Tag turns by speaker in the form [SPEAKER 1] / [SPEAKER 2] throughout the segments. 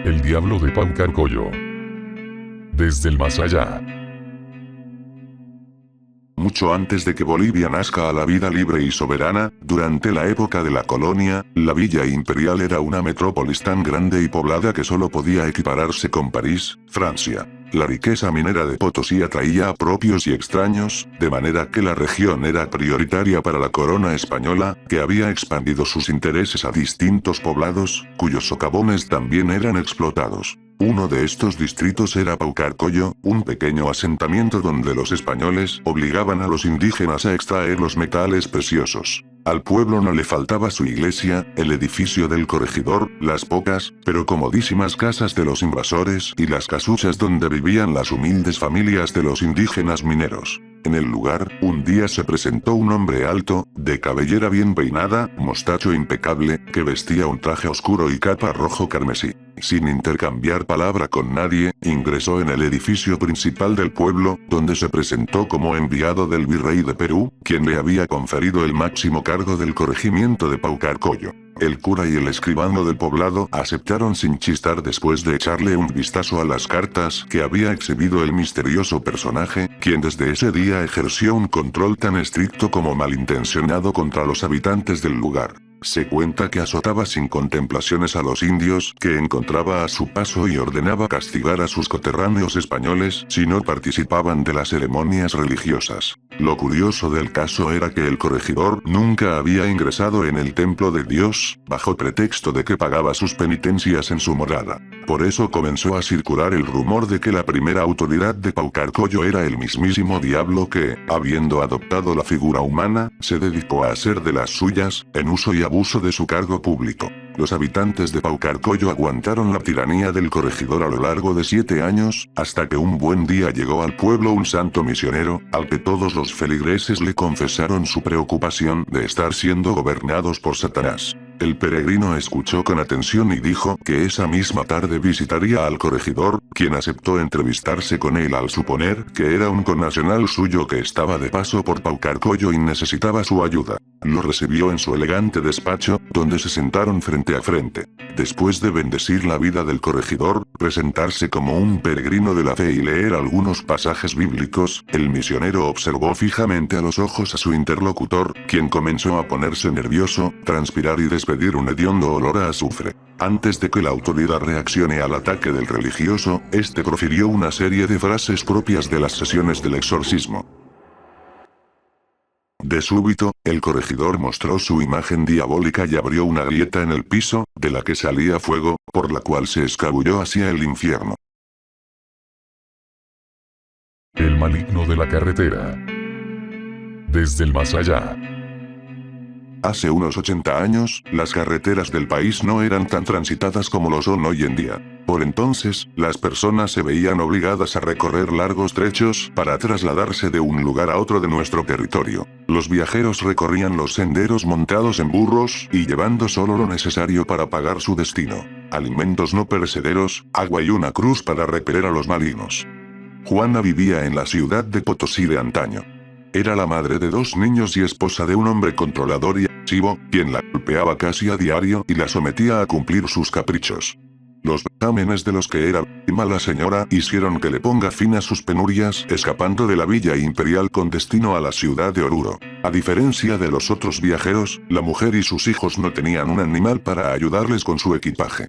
[SPEAKER 1] El diablo de Paucarcoyo. Desde el más allá.
[SPEAKER 2] Mucho antes de que Bolivia nazca a la vida libre y soberana, durante la época de la colonia, la Villa Imperial era una metrópolis tan grande y poblada que solo podía equipararse con París, Francia. La riqueza minera de Potosí atraía a propios y extraños, de manera que la región era prioritaria para la corona española, que había expandido sus intereses a distintos poblados, cuyos socavones también eran explotados. Uno de estos distritos era Paucarcoyo, un pequeño asentamiento donde los españoles obligaban a los indígenas a extraer los metales preciosos. Al pueblo no le faltaba su iglesia, el edificio del corregidor, las pocas, pero comodísimas casas de los invasores y las casuchas donde vivían las humildes familias de los indígenas mineros. En el lugar, un día se presentó un hombre alto, de cabellera bien peinada, mostacho impecable, que vestía un traje oscuro y capa rojo carmesí. Sin intercambiar palabra con nadie, ingresó en el edificio principal del pueblo, donde se presentó como enviado del virrey de Perú, quien le había conferido el máximo cargo del corregimiento de Paucarcoyo. El cura y el escribano del poblado aceptaron sin chistar después de echarle un vistazo a las cartas que había exhibido el misterioso personaje, quien desde ese día ejerció un control tan estricto como malintencionado contra los habitantes del lugar. Se cuenta que azotaba sin contemplaciones a los indios que encontraba a su paso y ordenaba castigar a sus coterráneos españoles si no participaban de las ceremonias religiosas. Lo curioso del caso era que el corregidor nunca había ingresado en el templo de Dios, bajo pretexto de que pagaba sus penitencias en su morada. Por eso comenzó a circular el rumor de que la primera autoridad de Paucarcoyo era el mismísimo diablo que, habiendo adoptado la figura humana, se dedicó a hacer de las suyas, en uso y abuso de su cargo público. Los habitantes de Paucarcoyo aguantaron la tiranía del corregidor a lo largo de 7 años, hasta que un buen día llegó al pueblo un santo misionero, al que todos los feligreses le confesaron su preocupación de estar siendo gobernados por Satanás. El peregrino escuchó con atención y dijo que esa misma tarde visitaría al corregidor, quien aceptó entrevistarse con él al suponer que era un connacional suyo que estaba de paso por Paucarcoyo y necesitaba su ayuda. Lo recibió en su elegante despacho, donde se sentaron frente a frente. Después de bendecir la vida del corregidor, presentarse como un peregrino de la fe y leer algunos pasajes bíblicos, el misionero observó fijamente a los ojos a su interlocutor, quien comenzó a ponerse nervioso, transpirar y despedir un hediondo olor a azufre. Antes de que la autoridad reaccione al ataque del religioso, este profirió una serie de frases propias de las sesiones del exorcismo. De súbito, el corregidor mostró su imagen diabólica y abrió una grieta en el piso, de la que salía fuego, por la cual se escabulló hacia el infierno.
[SPEAKER 1] El maligno de la carretera. Desde el más allá.
[SPEAKER 2] Hace unos 80 años, las carreteras del país no eran tan transitadas como lo son hoy en día. Por entonces, las personas se veían obligadas a recorrer largos trechos para trasladarse de un lugar a otro de nuestro territorio. Los viajeros recorrían los senderos montados en burros y llevando solo lo necesario para pagar su destino: alimentos no perecederos, agua y una cruz para repeler a los malignos. Juana vivía en la ciudad de Potosí de antaño. Era la madre de 2 niños y esposa de un hombre controlador y agresivo, quien la golpeaba casi a diario y la sometía a cumplir sus caprichos. Los vejámenes de los que era víctima la señora hicieron que le ponga fin a sus penurias, escapando de la Villa Imperial con destino a la ciudad de Oruro. A diferencia de los otros viajeros, la mujer y sus hijos no tenían un animal para ayudarles con su equipaje.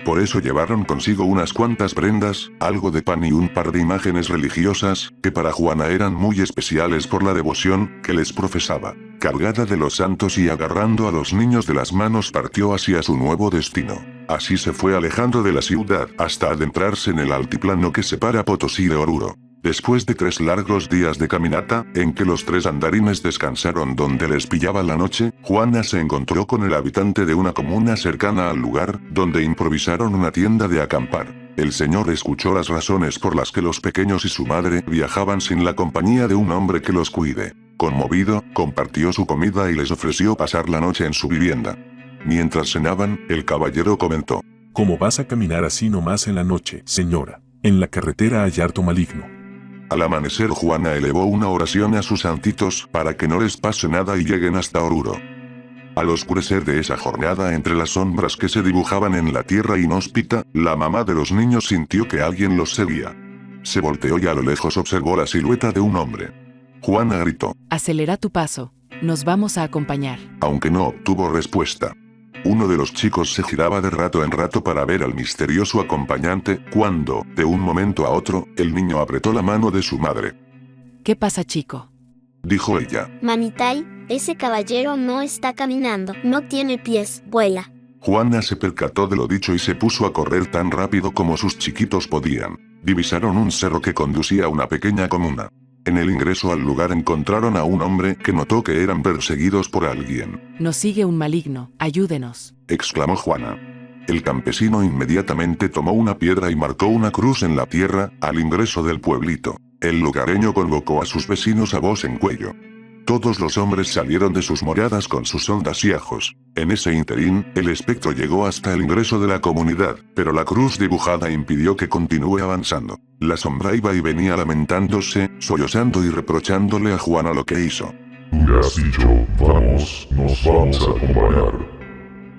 [SPEAKER 2] Por eso llevaron consigo unas cuantas prendas, algo de pan y un par de imágenes religiosas, que para Juana eran muy especiales por la devoción que les profesaba. Cargada de los santos y agarrando a los niños de las manos, partió hacia su nuevo destino. Así se fue alejando de la ciudad, hasta adentrarse en el altiplano que separa Potosí de Oruro. Después de 3 largos días de caminata, en que los 3 andarines descansaron donde les pillaba la noche, Juana se encontró con el habitante de una comuna cercana al lugar, donde improvisaron una tienda de acampar. El señor escuchó las razones por las que los pequeños y su madre viajaban sin la compañía de un hombre que los cuide. Conmovido, compartió su comida y les ofreció pasar la noche en su vivienda. Mientras cenaban, el caballero comentó:
[SPEAKER 3] ¿Cómo vas a caminar así nomás en la noche, señora? En la carretera hay harto maligno.
[SPEAKER 2] Al amanecer, Juana elevó una oración a sus santitos para que no les pase nada y lleguen hasta Oruro. Al oscurecer de esa jornada entre las sombras que se dibujaban en la tierra inhóspita, la mamá de los niños sintió que alguien los seguía. Se volteó y a lo lejos observó la silueta de un hombre. Juana gritó.
[SPEAKER 4] Acelera tu paso, nos vamos a acompañar.
[SPEAKER 2] Aunque no obtuvo respuesta. Uno de los chicos se giraba de rato en rato para ver al misterioso acompañante, cuando, de un momento a otro, el niño apretó la mano de su madre.
[SPEAKER 4] ¿Qué pasa, chico?
[SPEAKER 2] Dijo ella.
[SPEAKER 5] Mamitai, ese caballero no está caminando, no tiene pies, vuela.
[SPEAKER 2] Juana se percató de lo dicho y se puso a correr tan rápido como sus chiquitos podían. Divisaron un cerro que conducía a una pequeña comuna. En el ingreso al lugar encontraron a un hombre que notó que eran perseguidos por alguien.
[SPEAKER 4] Nos sigue un maligno, ayúdenos.
[SPEAKER 2] Exclamó Juana. El campesino inmediatamente tomó una piedra y marcó una cruz en la tierra, al ingreso del pueblito. El lugareño convocó a sus vecinos a voz en cuello. Todos los hombres salieron de sus moradas con sus sondas y ajos. En ese interín, el espectro llegó hasta el ingreso de la comunidad, pero la cruz dibujada impidió que continúe avanzando. La sombra iba y venía lamentándose, sollozando y reprochándole a Juana lo que hizo.
[SPEAKER 1] Tú le has dicho, vamos, nos vamos a acompañar.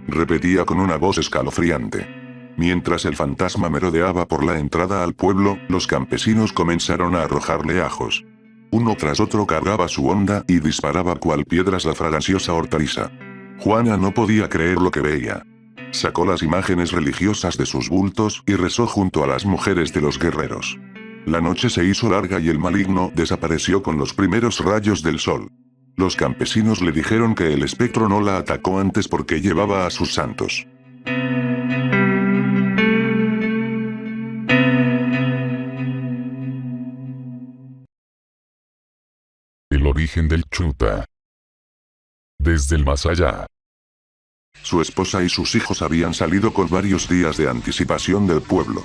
[SPEAKER 2] Repetía con una voz escalofriante. Mientras el fantasma merodeaba por la entrada al pueblo, los campesinos comenzaron a arrojarle ajos. Uno tras otro cargaba su honda y disparaba cual piedras la fraganciosa hortaliza. Juana no podía creer lo que veía. Sacó las imágenes religiosas de sus bultos y rezó junto a las mujeres de los guerreros. La noche se hizo larga y el maligno desapareció con los primeros rayos del sol. Los campesinos le dijeron que el espectro no la atacó antes porque llevaba a sus santos.
[SPEAKER 1] El origen del Chuta. Desde el más allá.
[SPEAKER 2] Su esposa y sus hijos habían salido con varios días de anticipación del pueblo.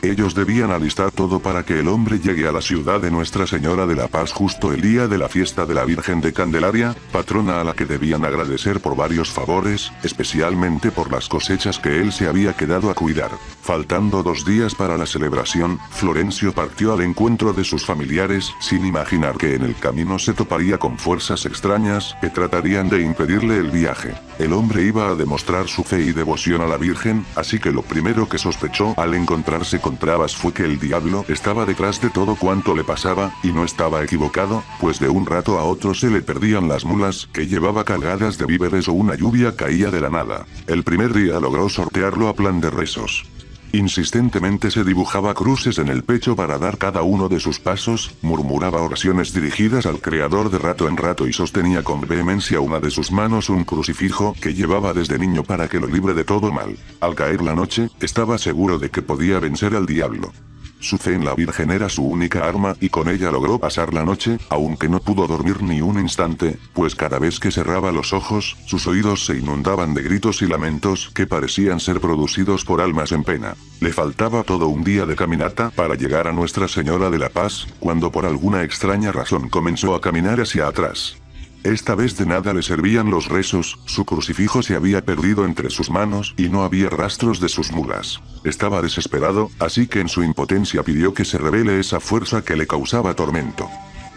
[SPEAKER 2] Ellos debían alistar todo para que el hombre llegue a la ciudad de Nuestra Señora de la Paz justo el día de la fiesta de la Virgen de Candelaria, patrona a la que debían agradecer por varios favores, especialmente por las cosechas que él se había quedado a cuidar. Faltando 2 días para la celebración, Florencio partió al encuentro de sus familiares, sin imaginar que en el camino se toparía con fuerzas extrañas que tratarían de impedirle el viaje. El hombre iba a demostrar su fe y devoción a la Virgen, así que lo primero que sospechó al encontrarse con trabas fue que el diablo estaba detrás de todo cuanto le pasaba, y no estaba equivocado, pues de un rato a otro se le perdían las mulas que llevaba cargadas de víveres o una lluvia caía de la nada. El primer día logró sortearlo a plan de rezos. Insistentemente se dibujaba cruces en el pecho para dar cada uno de sus pasos, murmuraba oraciones dirigidas al Creador de rato en rato y sostenía con vehemencia una de sus manos un crucifijo que llevaba desde niño para que lo libre de todo mal. Al caer la noche, estaba seguro de que podía vencer al diablo. Su fe en la Virgen era su única arma y con ella logró pasar la noche, aunque no pudo dormir ni un instante, pues cada vez que cerraba los ojos, sus oídos se inundaban de gritos y lamentos que parecían ser producidos por almas en pena. Le faltaba todo un día de caminata para llegar a Nuestra Señora de la Paz, cuando por alguna extraña razón comenzó a caminar hacia atrás. Esta vez de nada le servían los rezos, su crucifijo se había perdido entre sus manos y no había rastros de sus mulas. Estaba desesperado, así que en su impotencia pidió que se revele esa fuerza que le causaba tormento.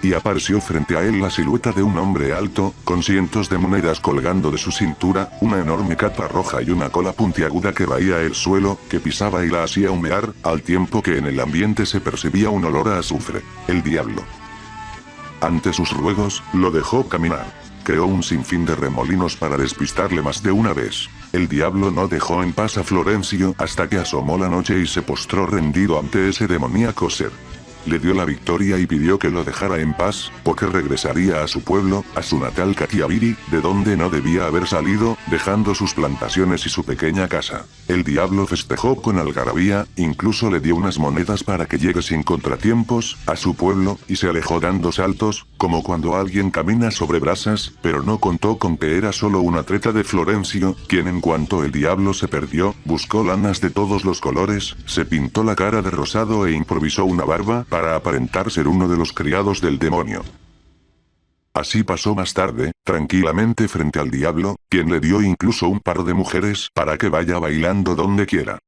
[SPEAKER 2] Y apareció frente a él la silueta de un hombre alto, con cientos de monedas colgando de su cintura, una enorme capa roja y una cola puntiaguda que raía el suelo, que pisaba y la hacía humear, al tiempo que en el ambiente se percibía un olor a azufre. El diablo. Ante sus ruegos, lo dejó caminar. Creó un sinfín de remolinos para despistarle más de una vez. El diablo no dejó en paz a Florencio hasta que asomó la noche y se postró rendido ante ese demoníaco ser. Le dio la victoria y pidió que lo dejara en paz, porque regresaría a su pueblo, a su natal Catiabiri, de donde no debía haber salido, dejando sus plantaciones y su pequeña casa. El diablo festejó con algarabía, incluso le dio unas monedas para que llegue sin contratiempos a su pueblo, y se alejó dando saltos, como cuando alguien camina sobre brasas, pero no contó con que era solo una treta de Florencio, quien en cuanto el diablo se perdió, buscó lanas de todos los colores, se pintó la cara de rosado e improvisó una barba, para aparentar ser uno de los criados del demonio. Así pasó más tarde, tranquilamente frente al diablo, quien le dio incluso un par de mujeres para que vaya bailando donde quiera.